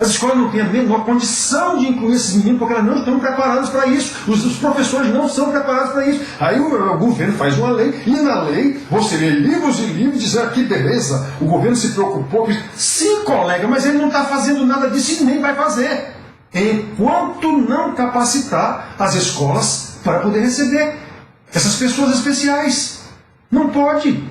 As escolas não têm a menor condição de incluir esses meninos porque elas não estão preparadas para isso. Os professores não são preparados para isso. Aí o governo faz uma lei, e na lei você lê livros e livros dizendo que beleza, o governo se preocupou. Sim, colega, mas ele não está fazendo nada disso e nem vai fazer. Enquanto não capacitar as escolas para poder receber essas pessoas especiais. Não pode.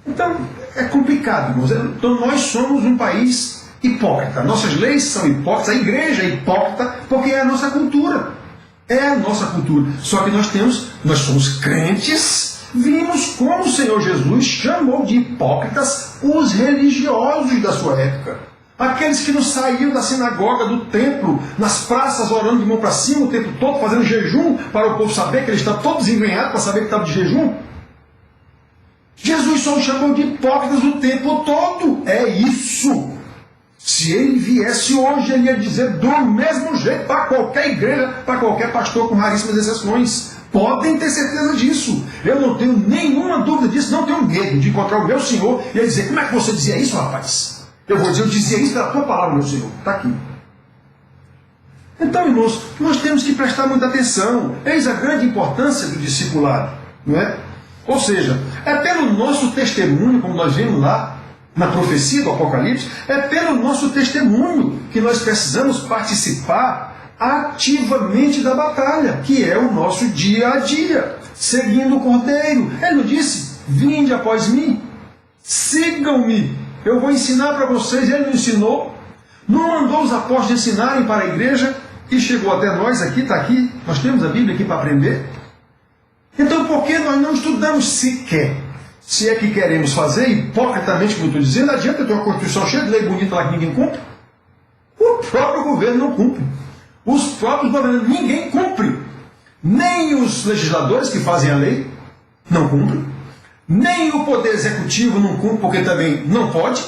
Então, é complicado, irmãos. Então, nós somos um país hipócrita. Nossas leis são hipócritas, a igreja é hipócrita porque é a nossa cultura. É a nossa cultura. Só que nós somos crentes, vimos como o Senhor Jesus chamou de hipócritas os religiosos da sua época. Aqueles que não saíam da sinagoga, do templo, nas praças, orando de mão para cima o tempo todo, fazendo jejum, para o povo saber que ele está todo desenvergonhado, para saber que estava de jejum. Jesus só os chamou de hipócritas o tempo todo. É isso. Se ele viesse hoje, ele ia dizer do mesmo jeito para qualquer igreja, para qualquer pastor, com raríssimas exceções. Podem ter certeza disso. Eu não tenho nenhuma dúvida disso, não tenho medo de encontrar o meu Senhor e ele dizer: como é que você dizia isso, rapaz? Eu vou dizer: eu dizia isso pela tua palavra, meu Senhor. Está aqui. Então, irmãos, nós temos que prestar muita atenção. Eis a grande importância do discipulado, não é? Ou seja, é pelo nosso testemunho, como nós vimos lá na profecia do Apocalipse, é pelo nosso testemunho que nós precisamos participar ativamente da batalha, que é o nosso dia a dia, seguindo o Cordeiro. Ele não disse: vinde após mim, sigam-me, eu vou ensinar para vocês. Ele não ensinou, não mandou os apóstolos ensinarem para a igreja, e chegou até nós aqui, está aqui, nós temos a Bíblia aqui para aprender. Então por que nós não estudamos sequer? Se é que queremos fazer, hipocritamente, como eu estou dizendo, não adianta ter uma Constituição cheia de lei bonita lá que ninguém cumpre. O próprio governo não cumpre. Os próprios governantes, ninguém cumpre. Nem os legisladores que fazem a lei não cumprem. Nem o poder executivo não cumpre, porque também não pode.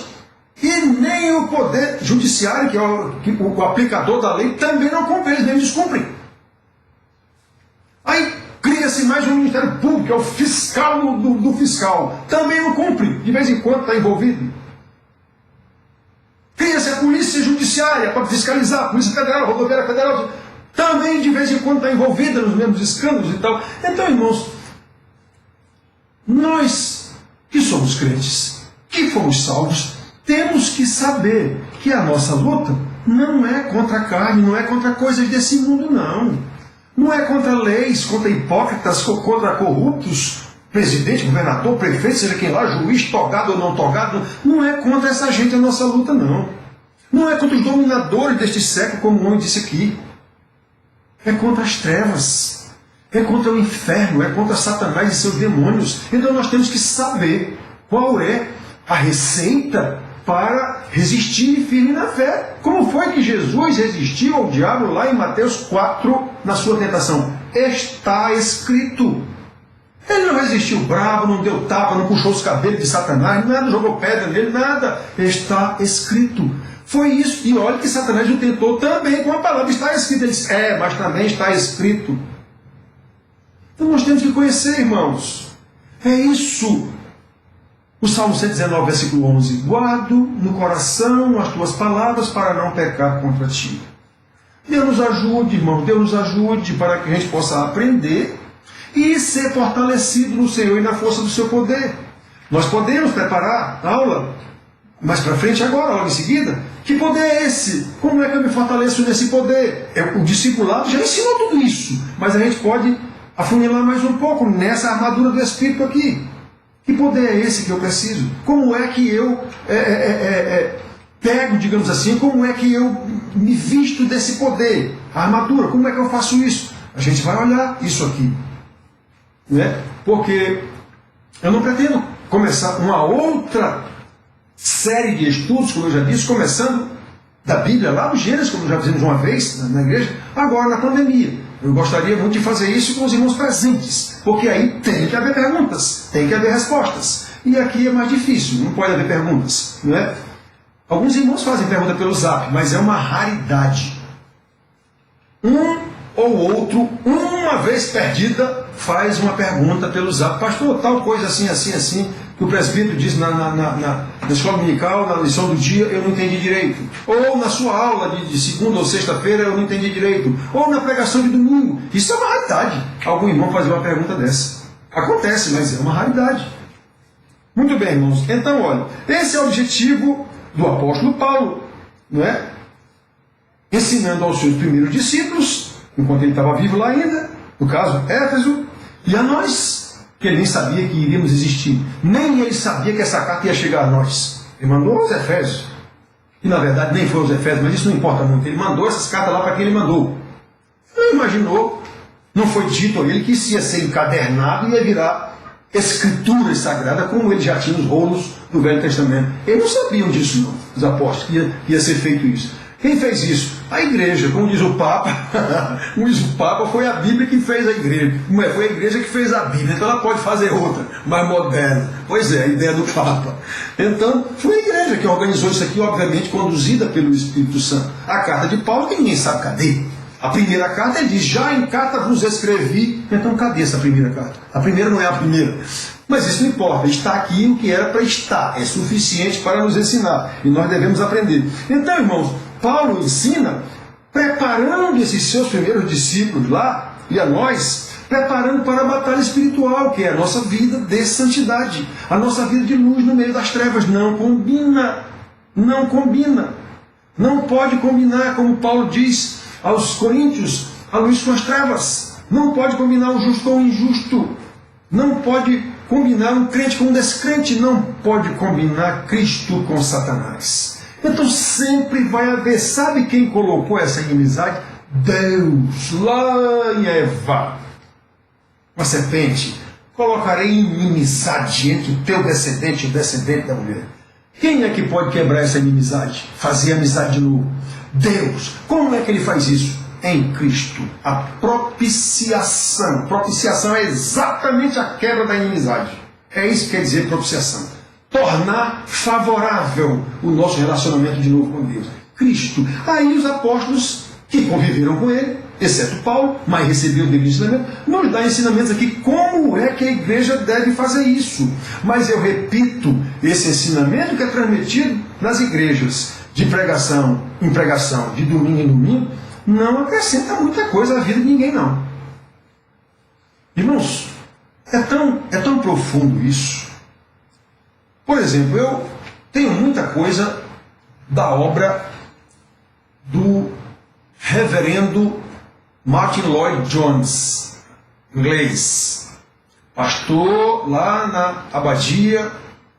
E nem o poder judiciário, que é o aplicador da lei, também não cumpre. Eles nem descumprem. Aí cria-se mais um Ministério Público, que é o fiscal do fiscal. Também não cumpre, de vez em quando está envolvido. Cria-se a Polícia Judiciária para fiscalizar, a Polícia Federal, a Rodoviária Federal, também de vez em quando está envolvida nos mesmos escândalos e tal. Então, irmãos, nós que somos crentes, que fomos salvos, temos que saber que a nossa luta não é contra a carne, não é contra coisas desse mundo, não. Não é contra leis, contra hipócritas, contra corruptos, presidente, governador, prefeito, seja quem lá, juiz, togado ou não togado. Não é contra essa gente a nossa luta, não. Não é contra os dominadores deste século, como o homem disse aqui. É contra as trevas. É contra o inferno, é contra Satanás e seus demônios. Então nós temos que saber qual é a receita para resistir firme na fé. Como foi que Jesus resistiu ao diabo lá em Mateus 4, na sua tentação? Está escrito. Ele não resistiu bravo, não deu tapa, não puxou os cabelos de Satanás, nada, jogou pedra nele, nada. Está escrito. Foi isso. E olha que Satanás o tentou também com a palavra. Está escrito. Ele disse: mas também está escrito. Então nós temos que conhecer, irmãos. É isso. O Salmo 119, versículo 11. Guardo no coração as tuas palavras para não pecar contra ti. Deus nos ajude, irmão. Deus nos ajude para que a gente possa aprender e ser fortalecido no Senhor e na força do seu poder. Nós podemos preparar a aula mais para frente agora, logo em seguida. Que poder é esse? Como é que eu me fortaleço nesse poder? O discipulado já ensinou tudo isso, mas a gente pode afunilar mais um pouco nessa armadura do Espírito aqui. Que poder é esse que eu preciso? Como é que eu pego, digamos assim, como é que eu me visto desse poder? A armadura, como é que eu faço isso? A gente vai olhar isso aqui. Né? Porque eu não pretendo começar uma outra série de estudos, como eu já disse, começando da Bíblia, lá no Gênesis, como já fizemos uma vez na igreja, agora na pandemia. Eu gostaria muito de fazer isso com os irmãos presentes, porque aí tem que haver perguntas, tem que haver respostas. E aqui é mais difícil, não pode haver perguntas. Não é? Alguns irmãos fazem pergunta pelo Zap, mas é uma raridade. Um ou outro, uma vez perdida, faz uma pergunta pelo zap: pastor, tal coisa assim, assim, assim, que o presbítero disse na escola dominical, na lição do dia, eu não entendi direito. Ou na sua aula de segunda ou sexta-feira, eu não entendi direito. Ou na pregação de domingo. Isso é uma raridade. Algum irmão fazer uma pergunta dessa. Acontece, mas é uma raridade. Muito bem, irmãos. Então, olha, esse é o objetivo do apóstolo Paulo, não é? Ensinando aos seus primeiros discípulos, enquanto ele estava vivo lá ainda, no caso, Éfeso, e a nós, que ele nem sabia que iríamos existir. Nem ele sabia que essa carta ia chegar a nós. Ele mandou aos Efésios. E na verdade nem foi aos Efésios, mas isso não importa muito. Ele mandou essas cartas lá para quem ele mandou. Ele não imaginou, não foi dito a ele que isso ia ser encadernado e ia virar escritura sagrada, como ele já tinha os rolos do Velho Testamento. Eles não sabiam disso, não, os apóstolos, que ia ser feito isso. Quem fez isso? A igreja, como diz o Papa. Como diz o Papa, foi a Bíblia que fez a igreja. Foi a igreja que fez a Bíblia, então ela pode fazer outra, mais moderna. Pois é, a ideia do Papa. Então, foi a igreja que organizou isso aqui, obviamente conduzida pelo Espírito Santo. A carta de Paulo, que ninguém sabe cadê. A primeira carta, ele diz: já em carta vos escrevi. Então, cadê essa primeira carta? A primeira não é a primeira. Mas isso não importa, está aqui o que era para estar, é suficiente para nos ensinar, e nós devemos aprender. Então, irmãos, Paulo ensina, preparando esses seus primeiros discípulos lá, e a nós, preparando para a batalha espiritual, que é a nossa vida de santidade, a nossa vida de luz no meio das trevas. Não combina, não combina, não pode combinar, como Paulo diz aos Coríntios, a luz com as trevas. Não pode combinar o justo com o injusto. Não pode combinar um crente com um descrente. Não pode combinar Cristo com Satanás. Então sempre vai haver. Sabe quem colocou essa inimizade? Deus, lá em Eva. Uma serpente: colocarei inimizade entre o teu descendente e o descendente da mulher. Quem é que pode quebrar essa inimizade? Fazer amizade de novo? Deus. Como é que ele faz isso? Em Cristo. A propiciação. Propiciação é exatamente a quebra da inimizade. É isso que quer dizer propiciação. Tornar favorável o nosso relacionamento de novo com Deus. Cristo. Aí os apóstolos que conviveram com ele, exceto Paulo, mas recebeu dele ensinamento, nos dá ensinamentos aqui como é que a igreja deve fazer isso. Mas eu repito, esse ensinamento que é transmitido nas igrejas, de pregação em pregação, de domingo em domingo, não acrescenta muita coisa à vida de ninguém, não. Irmãos, é tão profundo isso. Por exemplo, eu tenho muita coisa da obra do reverendo Martin Lloyd Jones, inglês, pastor lá na abadia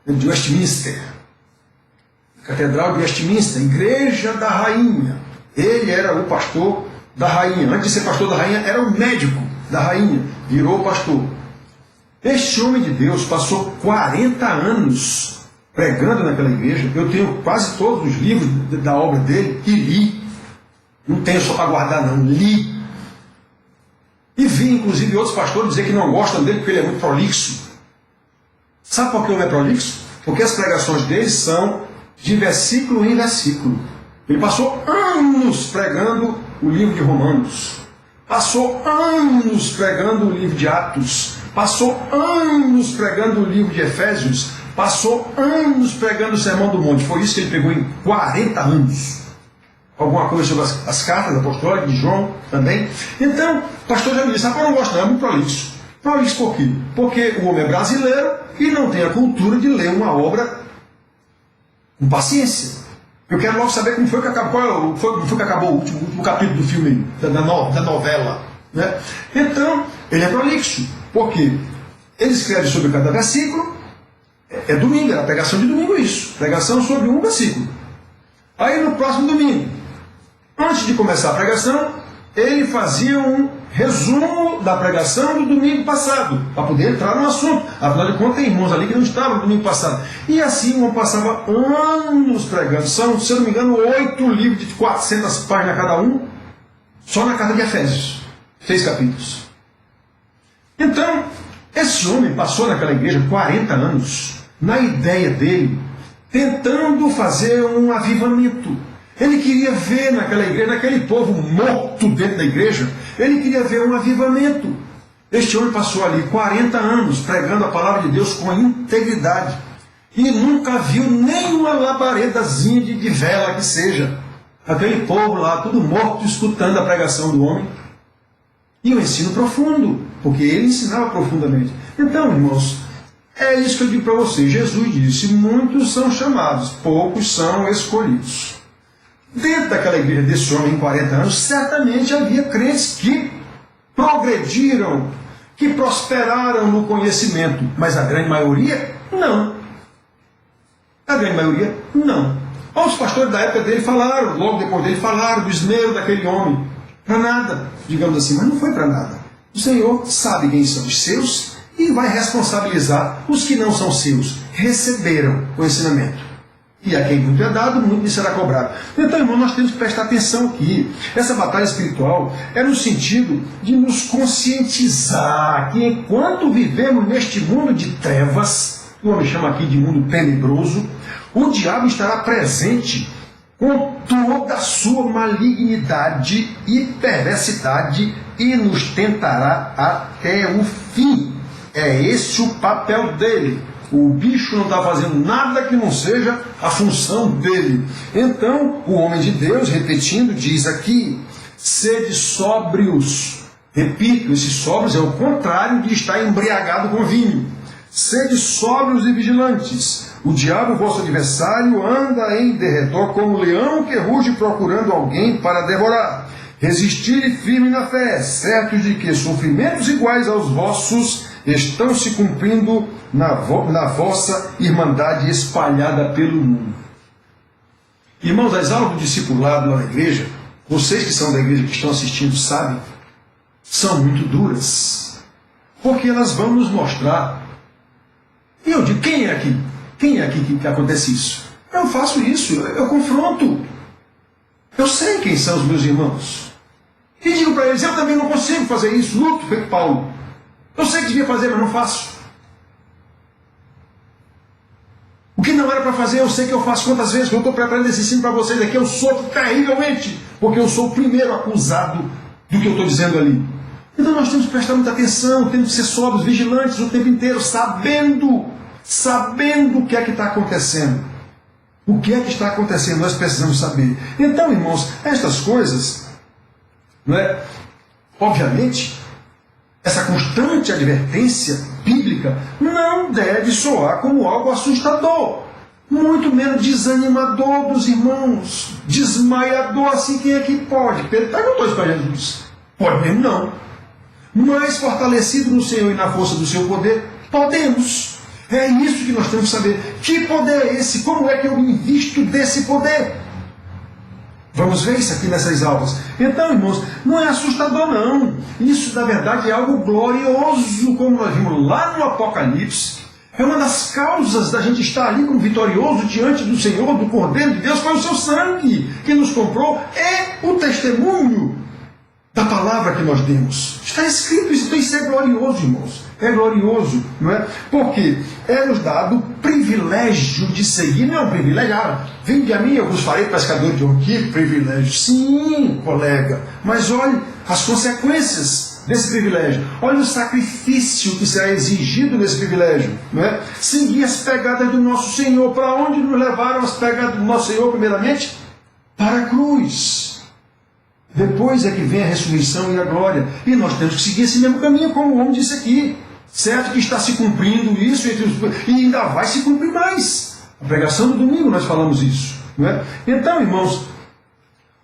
de Westminster, Catedral de Westminster, Igreja da Rainha. Ele era o pastor da rainha. Antes de ser pastor da rainha, era o médico da rainha. Virou pastor. Este homem de Deus passou 40 anos pregando naquela igreja. Eu tenho quase todos os livros da obra dele e li. Não tenho só para guardar, não. Li. E vi, inclusive, outros pastores dizer que não gostam dele porque ele é muito prolixo. Sabe por que ele é prolixo? Porque as pregações dele são de versículo em versículo. Ele passou anos pregando o livro de Romanos. Passou anos pregando o livro de Atos. Passou anos pregando o livro de Efésios. Passou anos pregando o Sermão do Monte. Foi isso que ele pegou em 40 anos. Alguma coisa sobre as cartas apostólicas de João também. Então, o pastor já me disse: eu não gosto, não, é muito prolixo. Prolixo por quê? Porque o homem é brasileiro e não tem a cultura de ler uma obra com paciência. Eu quero logo saber como foi que acabou, foi que acabou o último capítulo do filme, da novela. Né? Então, ele é prolixo. Por quê? Ele escreve sobre cada versículo. É domingo, era a pregação de domingo isso. Pregação sobre um versículo. Aí no próximo domingo, antes de começar a pregação, ele fazia um resumo da pregação do domingo passado, para poder entrar no assunto. Afinal de contas, tem irmãos ali que não estavam no domingo passado. E assim, um passava anos pregando. São, se eu não me engano, 8 livros de 400 páginas cada um, só na carta de Efésios. 6 capítulos. Então, esse homem passou naquela igreja 40 anos, na ideia dele, tentando fazer um avivamento. Ele queria ver naquela igreja, naquele povo morto dentro da igreja, ele queria ver um avivamento. Este homem passou ali 40 anos pregando a palavra de Deus com integridade. E nunca viu nenhuma labaredazinha de vela que seja. Aquele povo lá, tudo morto, escutando a pregação do homem. E o ensino profundo, porque ele ensinava profundamente. Então, irmãos, é isso que eu digo para vocês. Jesus disse, muitos são chamados, poucos são escolhidos. Dentro daquela igreja desse homem em 40 anos, certamente havia crentes que progrediram, que prosperaram no conhecimento, mas a grande maioria, não. A grande maioria, não. Os pastores da época dele falaram, logo depois dele falaram do esmero daquele homem. Para nada, digamos assim, mas não foi para nada. O Senhor sabe quem são os seus e vai responsabilizar os que não são seus, receberam o ensinamento. E a quem muito é dado, muito lhe será cobrado. Então, irmão, nós temos que prestar atenção aqui. Essa batalha espiritual é no sentido de nos conscientizar que enquanto vivemos neste mundo de trevas, o homem chama aqui de mundo tenebroso, o diabo estará presente com toda a sua malignidade e perversidade e nos tentará até o fim. É esse o papel dele. O bicho não está fazendo nada que não seja a função dele. Então, o homem de Deus, repetindo, diz aqui, sede sóbrios. Repito, esse sóbrios é o contrário de estar embriagado com vinho. Sede sóbrios e vigilantes. O diabo, vosso adversário, anda em derredor como leão que ruge procurando alguém para devorar. Resistir firme na fé, certos de que sofrimentos iguais aos vossos estão se cumprindo na vossa irmandade espalhada pelo mundo. Irmãos, as aulas do discipulado na igreja, vocês que são da igreja que estão assistindo sabem, são muito duras. Porque elas vão nos mostrar. E eu digo, quem é aqui? Quem é aqui que acontece isso? Eu faço isso, eu confronto. Eu sei quem são os meus irmãos. E digo para eles, eu também não consigo fazer isso, luto feito Paulo. Eu sei que devia fazer, mas não faço. O que não era para fazer, eu sei que eu faço. Quantas vezes que eu estou preparando esse ensino para vocês aqui, eu sofro terrivelmente, porque eu sou o primeiro acusado do que eu estou dizendo ali. Então nós temos que prestar muita atenção, temos que ser sóbrios, vigilantes o tempo inteiro, sabendo o que é que está acontecendo. O que é que está acontecendo, nós precisamos saber. Então, irmãos, estas coisas, não é? Obviamente, essa constante advertência bíblica não deve soar como algo assustador, muito menos desanimador dos irmãos, desmaiador, assim, quem é que pode? Pedro perguntou isso para Jesus. Pode mesmo não. Mas fortalecido no Senhor e na força do seu poder, podemos. É isso que nós temos que saber. Que poder é esse? Como é que eu invisto desse poder? Vamos ver isso aqui nessas aulas. Então, irmãos, não é assustador não. Isso, na verdade, é algo glorioso, como nós vimos lá no Apocalipse. É uma das causas da gente estar ali como vitorioso diante do Senhor, do Cordeiro de Deus, foi o seu sangue que nos comprou. É o testemunho da palavra que nós demos. Está escrito isso, tem que ser glorioso, irmãos. É glorioso, não é? Porque é nos dado o privilégio de seguir, não é um privilégio. Vinde a mim, eu vos farei pescador de homem. Que privilégio. Sim, colega. Mas olhe as consequências desse privilégio. Olhe o sacrifício que será exigido nesse privilégio, não é? Seguir as pegadas do nosso Senhor. Para onde nos levaram as pegadas do nosso Senhor, primeiramente? Para a cruz. Depois é que vem a ressurreição e a glória. E nós temos que seguir esse mesmo caminho, como o homem disse aqui. Certo que está se cumprindo isso, e ainda vai se cumprir mais. A pregação do domingo nós falamos isso. Não é? Então, irmãos,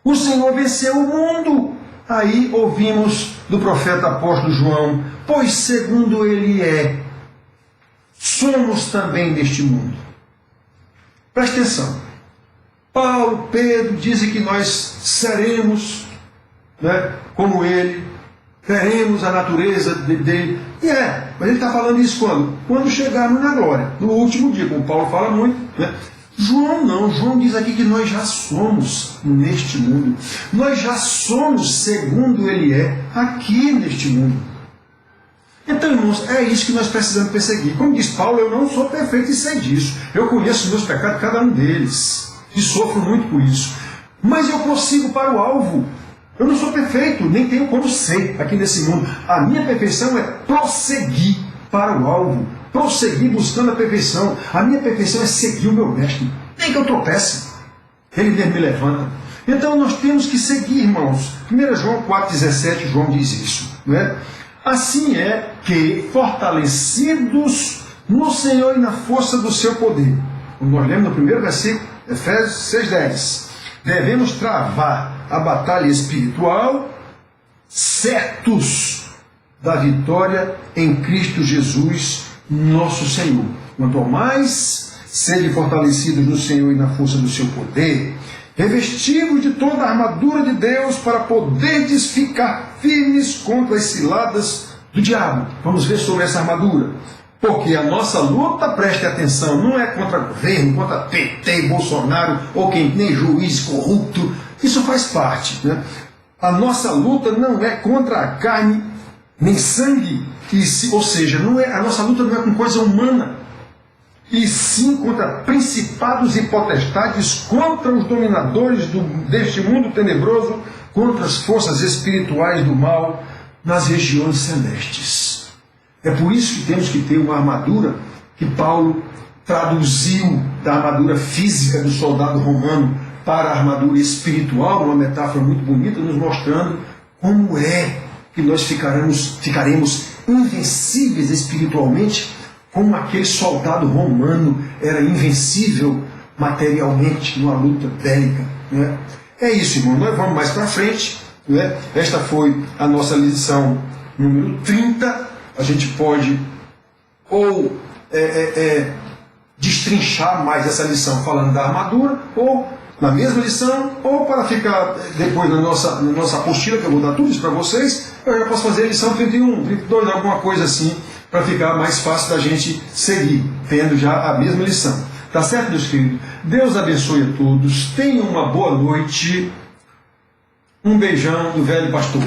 o Senhor venceu o mundo. Aí ouvimos do profeta apóstolo João, pois segundo ele é, somos também deste mundo. Preste atenção. Paulo, Pedro dizem que nós seremos, né, como ele, teremos a natureza dele. Mas ele está falando isso quando? Quando chegarmos na glória, no último dia, como Paulo fala muito. Né? João não, João diz aqui que nós já somos neste mundo. Nós já somos segundo ele é, aqui neste mundo. Então, irmãos, é isso que nós precisamos perseguir. Como diz Paulo, eu não sou perfeito e sei disso. Eu conheço os meus pecados, cada um deles. E sofro muito por isso. Mas eu prossigo para o alvo. Eu não sou perfeito, nem tenho como ser aqui nesse mundo. A minha perfeição é prosseguir para o alvo, prosseguir buscando a perfeição. A minha perfeição é seguir o meu mestre. Nem que eu tropece, ele mesmo me levanta. Então nós temos que seguir, irmãos. 1 João 4,17, João diz isso. Não é? Assim é que, fortalecidos no Senhor e na força do seu poder. Como nós lemos no primeiro versículo, Efésios 6,10. Devemos travar a batalha espiritual, certos da vitória em Cristo Jesus, nosso Senhor. Quanto mais sede fortalecidos no Senhor e na força do seu poder, revestidos de toda a armadura de Deus para poderdes ficar firmes contra as ciladas do diabo. Vamos ver sobre essa armadura. Porque a nossa luta, preste atenção, não é contra governo, contra PT, Bolsonaro, ou quem nem juiz corrupto. Isso faz parte, né? A nossa luta não é contra a carne nem sangue, ou seja, a nossa luta não é com coisa humana, e sim contra principados e potestades, contra os dominadores deste mundo tenebroso, contra as forças espirituais do mal nas regiões celestes. É por isso que temos que ter uma armadura que Paulo traduziu da armadura física do soldado romano para a armadura espiritual, uma metáfora muito bonita, nos mostrando como é que nós ficaremos invencíveis espiritualmente, como aquele soldado romano era invencível materialmente numa luta bélica. Né? É isso, irmão. Nós vamos mais para frente. Né? Esta foi a nossa lição número 30. A gente pode ou destrinchar mais essa lição falando da armadura, ou na mesma lição, ou para ficar depois na nossa apostila, que eu vou dar tudo isso para vocês, eu já posso fazer a lição 31, 32, alguma coisa assim, para ficar mais fácil da gente seguir, tendo já a mesma lição. Tá certo, meus queridos? Deus abençoe a todos, tenham uma boa noite, um beijão do velho pastor.